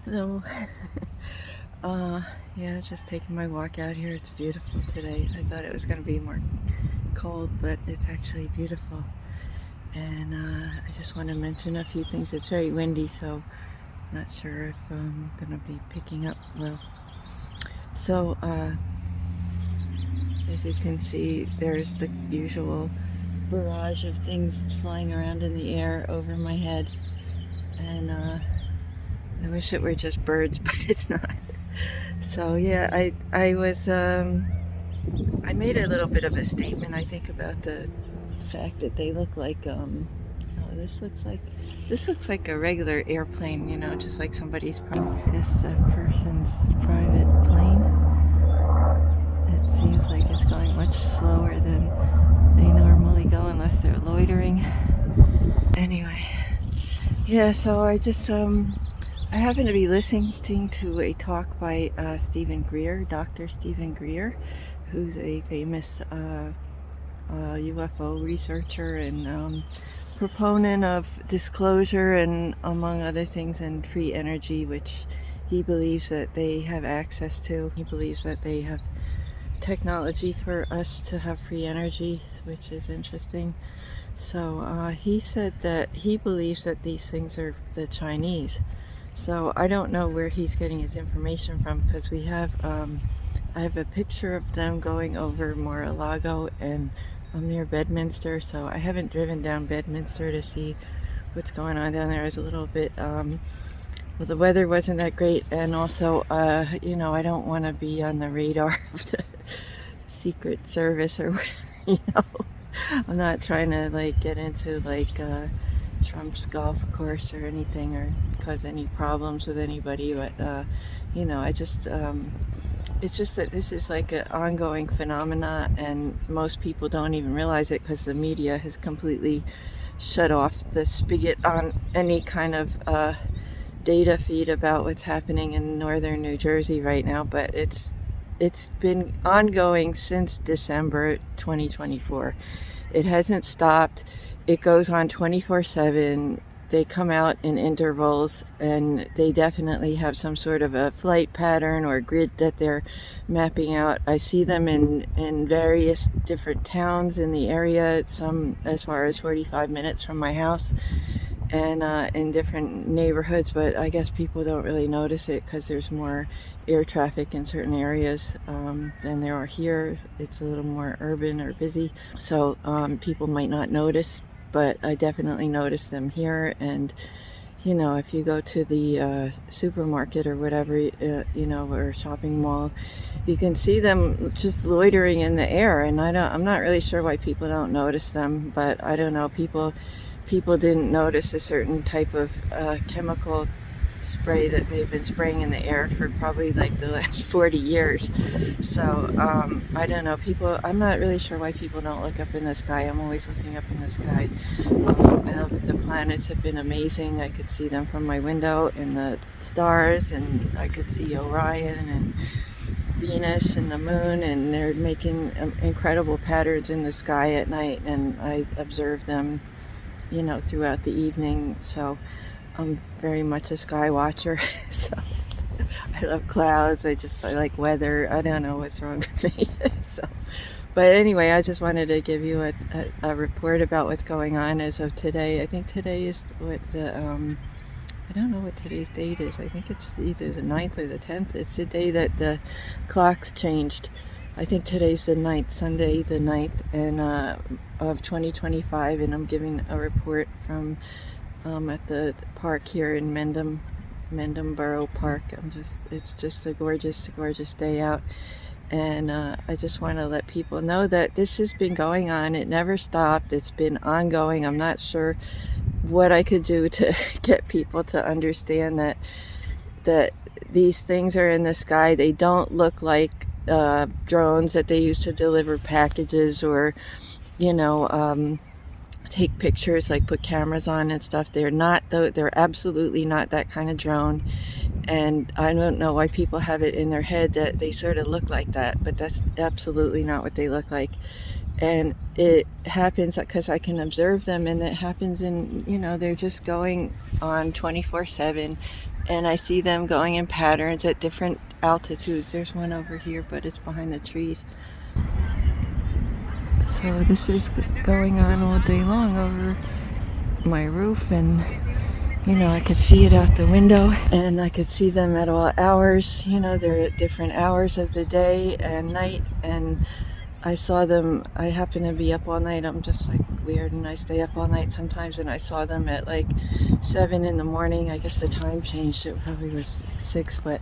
So, yeah, just taking my walk out here. It's beautiful today. I thought it was going to be more cold, but it's actually beautiful. And I just want to mention a few things. It's very windy, so not sure if I'm going to be picking up well. So, as you can see, there's the usual barrage of things flying around in the air over my head. And I wish it were just birds, but it's not. So yeah, I was I made a little bit of a statement, I think, about the fact that they look like oh, this looks like a regular airplane, you know, just like somebody's just a person's private plane. It seems like it's going much slower than they normally go unless they're loitering. Anyway, yeah, so I just I happen to be listening to a talk by Stephen Greer, Dr. Stephen Greer, who's a famous UFO researcher and proponent of disclosure and, among other things, and free energy, which he believes that they have access to. He believes that they have technology for us to have free energy, which is interesting. So he said that he believes that these things are the Chinese. So I don't know where he's getting his information from, because we have I have a picture of them going over Mar-a-Lago, and I'm near Bedminster, so I haven't driven down Bedminster to see what's going on down there. It's a little bit well, the weather wasn't that great, and also you know, I don't want to be on the radar of the Secret Service or whatever, you know. I'm not trying to like get into like Trump's golf course or anything, or cause any problems with anybody, but you know, I just it's just that this is like an ongoing phenomena, and most people don't even realize it because the media has completely shut off the spigot on any kind of data feed about what's happening in northern New Jersey right now. But it's been ongoing since December 2024. It hasn't stopped. It goes on 24/7. They come out in intervals, and they definitely have some sort of a flight pattern or grid that they're mapping out. I see them in various different towns in the area, some as far as 45 minutes from my house, and in different neighborhoods, but I guess people don't really notice it because there's more air traffic in certain areas than there are here. It's a little more urban or busy, so people might not notice, but I definitely notice them here. And you know, if you go to the supermarket or whatever, you know, or shopping mall, you can see them just loitering in the air, and I'm not really sure why people don't notice them, but I don't know, people didn't notice a certain type of chemical spray that they've been spraying in the air for probably like the last 40 years. So I don't know, I'm not really sure why people don't look up in the sky. I'm always looking up in the sky. I love the planets have been amazing. I could see them from my window, and the stars, and I could see Orion and Venus and the moon, and they're making incredible patterns in the sky at night, and I observe them, you know, throughout the evening. So I'm very much a skywatcher. So I love clouds. I like weather. I don't know what's wrong with me. So, but anyway, I just wanted to give you a report about what's going on as of today. I think today is what the I don't know what today's date is. I think it's either the 9th or the 10th. It's the day that the clocks changed. I think today's the 9th, Sunday the 9th, and of 2025, and I'm giving a report from at the park here in Mendham Borough Park. It's just a gorgeous day out, and I just want to let people know that this has been going on. It never stopped. It's been ongoing. I'm not sure what I could do to get people to understand that these things are in the sky. They don't look like drones that they use to deliver packages, or you know, take pictures, like put cameras on and stuff. They're absolutely not that kind of drone, and I don't know why people have it in their head that they sort of look like that, but that's absolutely not what they look like. And it happens because I can observe them, and it happens in, you know, they're just going on 24/7, and I see them going in patterns at different altitudes. There's one over here, but it's behind the trees. So this is going on all day long over my roof, and I could see it out the window, and I could see them at all hours. They're at different hours of the day and night, and I saw them. I happen to be up all night. I'm just like weird, and I stay up all night sometimes, and I saw them at like 7 in the morning. I guess the time changed. It probably was 6, but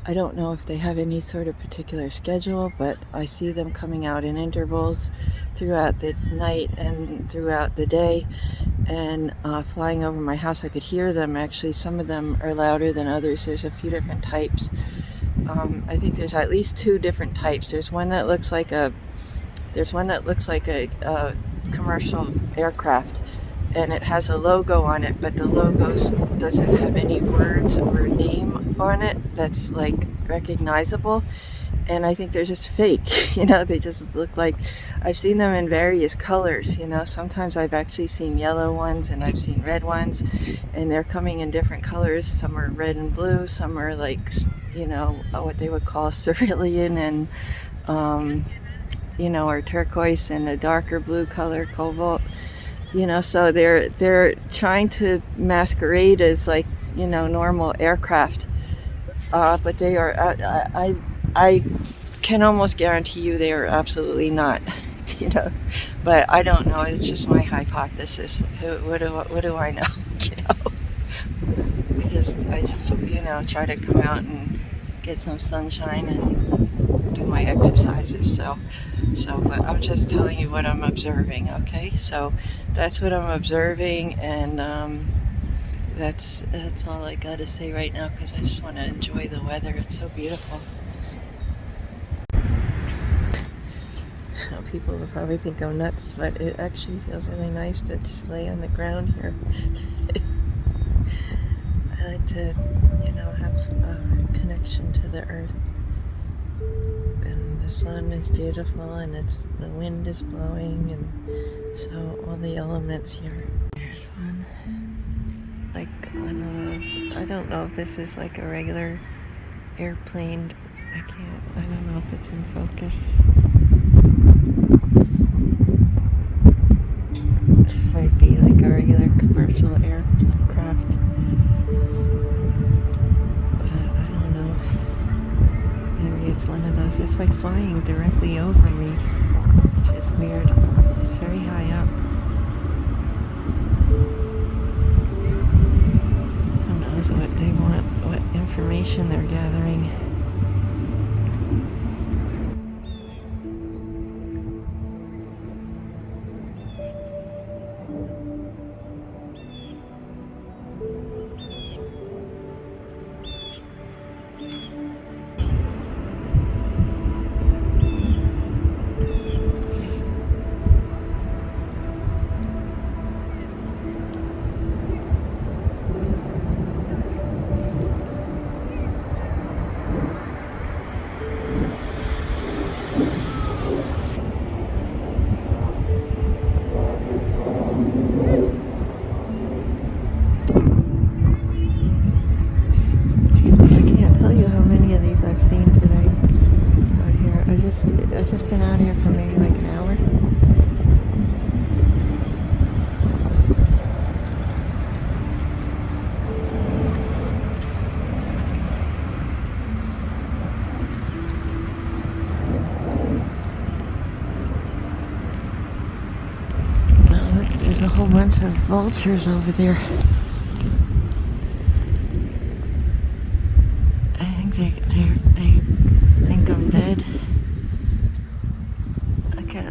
I don't know if they have any sort of particular schedule, but I see them coming out in intervals throughout the night and throughout the day, and flying over my house. I could hear them. Actually, some of them are louder than others. There's a few different types. I think there's at least 2 different types. There's one that looks like a commercial aircraft, and it has a logo on it, but the logo doesn't have any words or name on it that's like recognizable. And I think they're just fake. They just look like, I've seen them in various colors. Sometimes I've actually seen yellow ones, and I've seen red ones, and they're coming in different colors. Some are red and blue, some are like, what they would call cerulean, and or turquoise, and a darker blue color, cobalt. So they're trying to masquerade as like, normal aircraft, but they are. I can almost guarantee you they are absolutely not. But I don't know. It's just my hypothesis. What do I know? I just try to come out and get some sunshine and do my exercises. So, but I'm just telling you what I'm observing. Okay, so that's what I'm observing, and that's all I gotta say right now, because I just want to enjoy the weather. It's so beautiful. People will probably think I'm nuts, but it actually feels really nice to just lay on the ground here. I like to, have a connection to the earth. And the sun is beautiful, and the wind is blowing, and so all the elements here. There's one. Like, I don't know if this is like a regular airplane. I don't know if it's in focus. This might be like a regular commercial aircraft. But I don't know. Maybe it's one of those. It's like flying directly over me. It's just weird. It's very high up. Who knows what they want, what information they're gathering. I've just been out here for maybe like an hour. Now look, there's a whole bunch of vultures over there. I think they think I'm dead.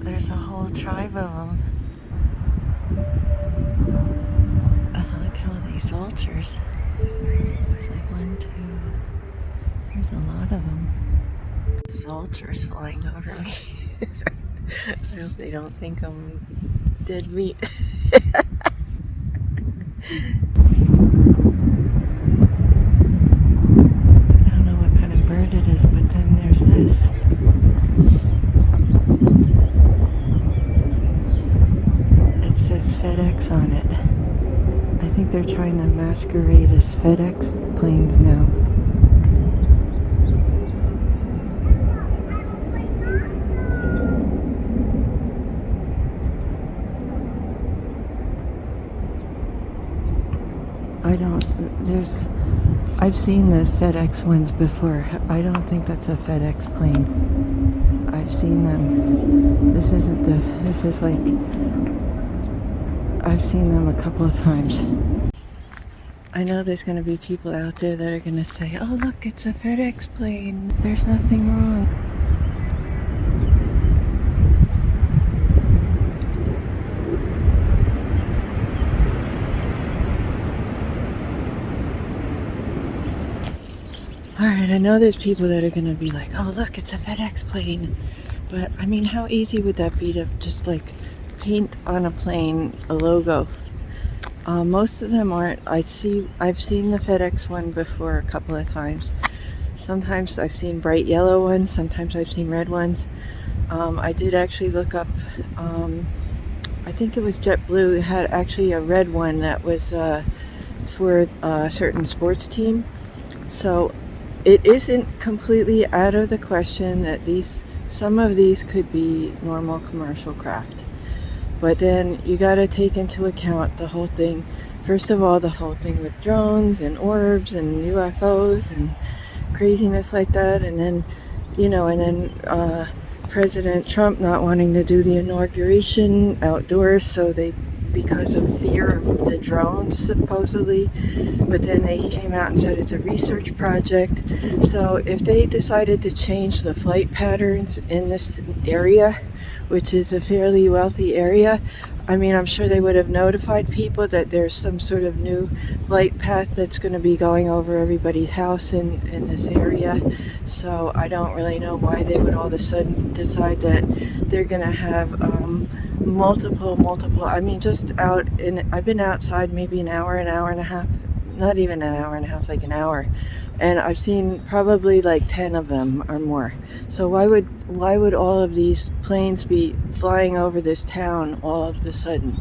There's a whole tribe of them. Look at all these vultures. There's like 1, 2. There's a lot of them. There's vultures flying over me. I hope they don't think I'm dead meat. I don't know what kind of bird it is, but then there's this. FedEx on it. I think they're trying to masquerade as FedEx planes now. I've seen the FedEx ones before. I don't think that's a FedEx plane. I've seen them. This is like, I've seen them a couple of times. I know there's going to be people out there that are going to say, oh look, it's a FedEx plane. There's nothing wrong. Alright, I know there's people that are going to be like, oh look, it's a FedEx plane. But I mean, how easy would that be to just like paint on a plane a logo? Most of them aren't. I've seen the FedEx one before a couple of times. Sometimes I've seen bright yellow ones, sometimes I've seen red ones. I did actually look up, I think it was JetBlue had actually a red one that was for a certain sports team. So it isn't completely out of the question that some of these could be normal commercial craft. But then you got to take into account the whole thing. First of all, the whole thing with drones and orbs and UFOs and craziness like that. And then, President Trump not wanting to do the inauguration outdoors, because of fear of the drones, supposedly. But then they came out and said it's a research project. So if they decided to change the flight patterns in this area, which is a fairly wealthy area, I mean, I'm sure they would have notified people that there's some sort of new flight path that's going to be going over everybody's house in this area. So I don't really know why they would all of a sudden decide that they're going to have multiple, I mean, just I've been outside maybe an hour and a half, not even an hour and a half, like an hour. And I've seen probably like 10 of them or more. So why would all of these planes be flying over this town all of a sudden?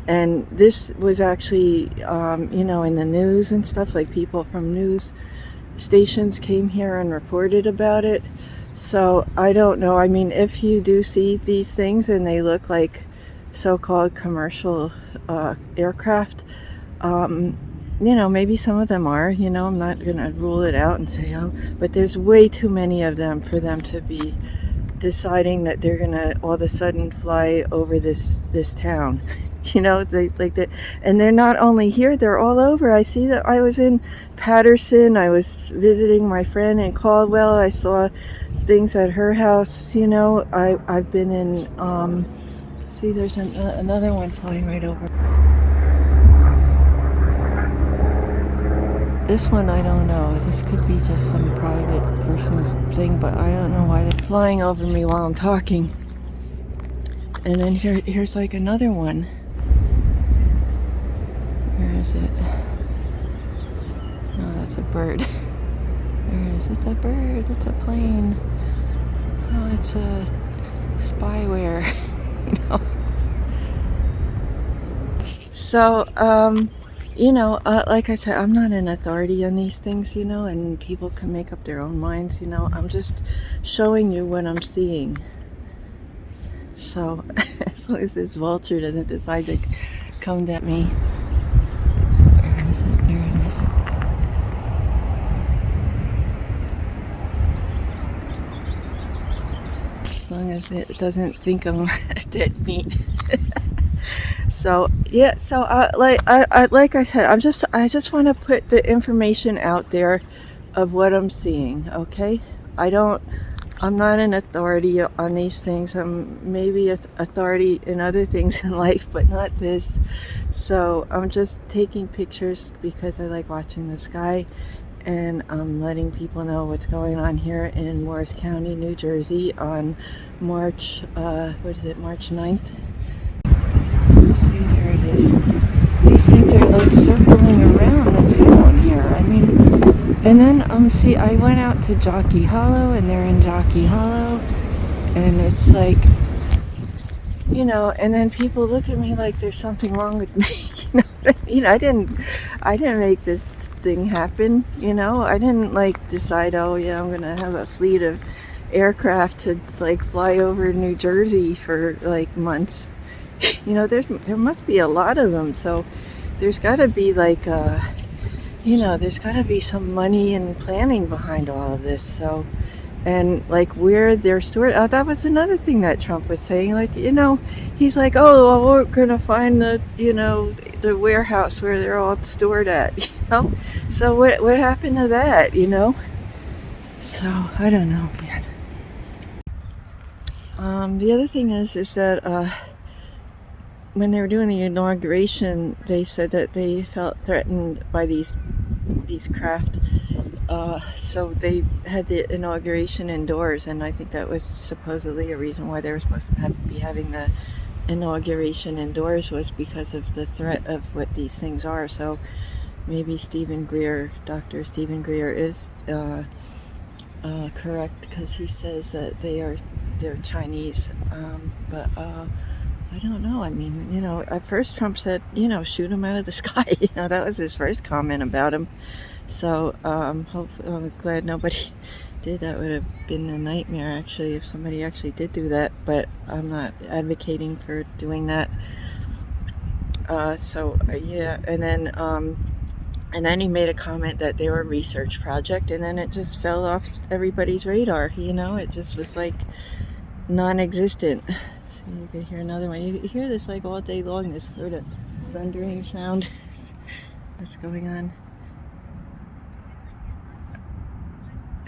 And this was actually, in the news and stuff, like people from news stations came here and reported about it. So I don't know. I mean, if you do see these things and they look like so-called commercial aircraft, maybe some of them are, I'm not going to rule it out and say, oh, but there's way too many of them for them to be deciding that they're going to all of a sudden fly over this town. And they're not only here, they're all over. I see that. I was in Patterson. I was visiting my friend in Caldwell. I saw things at her house. I've been in, there's another one flying right over. This one, I don't know. This could be just some private person's thing, but I don't know why they're flying over me while I'm talking. And then here's like another one. Where is it? No, that's a bird. Where is it? It's a bird. It's a plane. Oh, it's a spyware. So, like I said, I'm not an authority on these things, and people can make up their own minds, I'm just showing you what I'm seeing. So, as long as this vulture doesn't decide to come at me. Where is it? There it is. As long as it doesn't think I'm dead meat. So yeah, like I said, I just want to put the information out there of what I'm seeing. Okay, I'm not an authority on these things. I'm maybe an authority in other things in life, but not this. So I'm just taking pictures because I like watching the sky, and I'm letting people know what's going on here in Morris County, New Jersey on March 9th? See, there it is. These things are like circling around the town here. I mean, and then I went out to Jockey Hollow, and they're in Jockey Hollow, and it's like, and then people look at me like there's something wrong with me, I didn't make this thing happen. I didn't like decide, oh yeah, I'm gonna have a fleet of aircraft to like fly over New Jersey for like months. There must be a lot of them, so there's got to be like there's got to be some money and planning behind all of this. So, and like where they're stored, that was another thing that Trump was saying. Like, he's like, oh, well, we're gonna find the warehouse where they're all stored at. So what happened to that? So I don't know, man. The other thing is that when they were doing the inauguration, they said that they felt threatened by these craft. So they had the inauguration indoors, and I think that was supposedly a reason why they were supposed to be having the inauguration indoors, was because of the threat of what these things are. So maybe Dr. Stephen Greer is correct, because he says that they're Chinese, but I don't know. I mean, at first Trump said, shoot him out of the sky. That was his first comment about him. So hopefully, I'm glad nobody did. That would have been a nightmare, actually, if somebody actually did do that. But I'm not advocating for doing that. Yeah, and then he made a comment that they were a research project, and then it just fell off everybody's radar. It just was like non-existent. So you can hear another one. You hear this like all day long, this sort of thundering sound that's going on.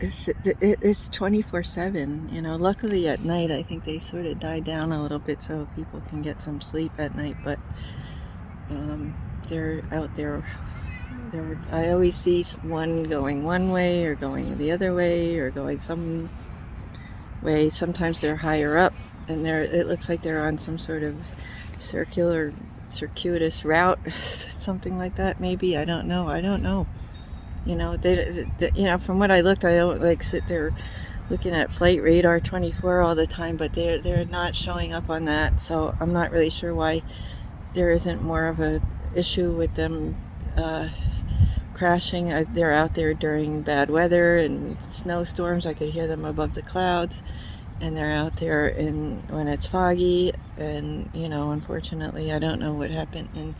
It's 24/7. Luckily at night, I think they sort of die down a little bit so people can get some sleep at night. But they're out there. I always see one going one way or going the other way or going some way. Sometimes they're higher up, and it looks like they're on some sort of circuitous route, something like that. Maybe, I don't know. From what I looked, I don't like sit there looking at Flight Radar 24 all the time, but they're not showing up on that. So I'm not really sure why there isn't more of a issue with them crashing. They're out there during bad weather and snowstorms. I could hear them above the clouds, and they're out there when it's foggy. And unfortunately, I don't know what happened in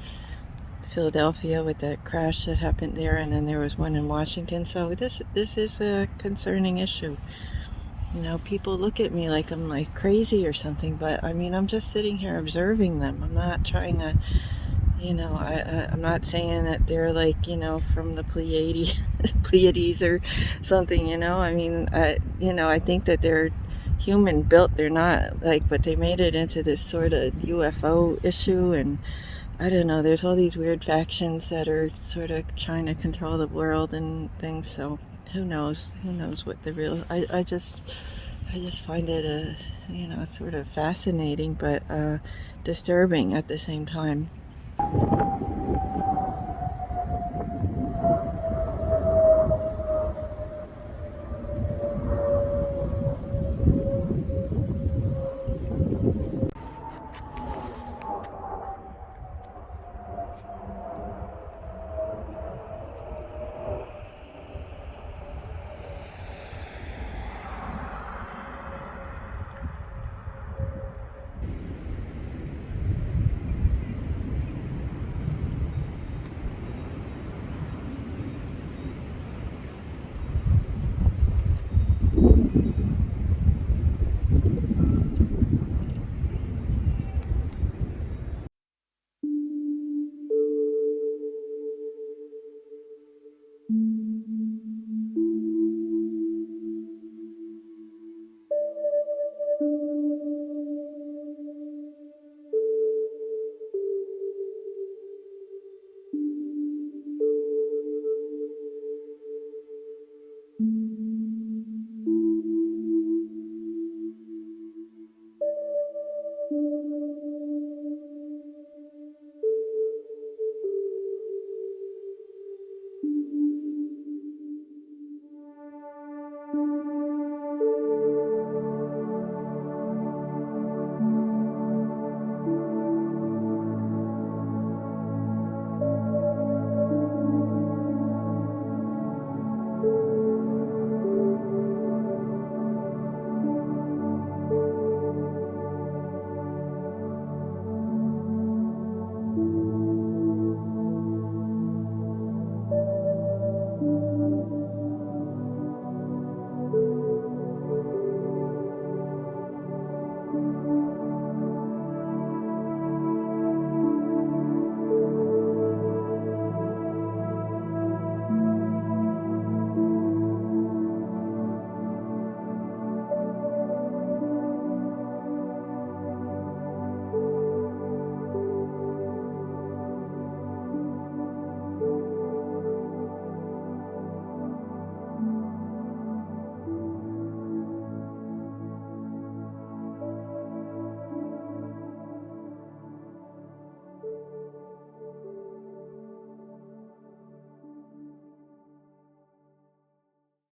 Philadelphia with that crash that happened there, and then there was one in Washington. So this is a concerning issue. People look at me like I'm like crazy or something, but I mean, I'm just sitting here observing them. I'm not trying to, I'm not saying that they're like, from the Pleiades or something, I mean, I think that they're human built. They're not like, but they made it into this sort of UFO issue, and I don't know, there's all these weird factions that are sort of trying to control the world and things. So who knows what the real, I just find it sort of fascinating, but disturbing at the same time.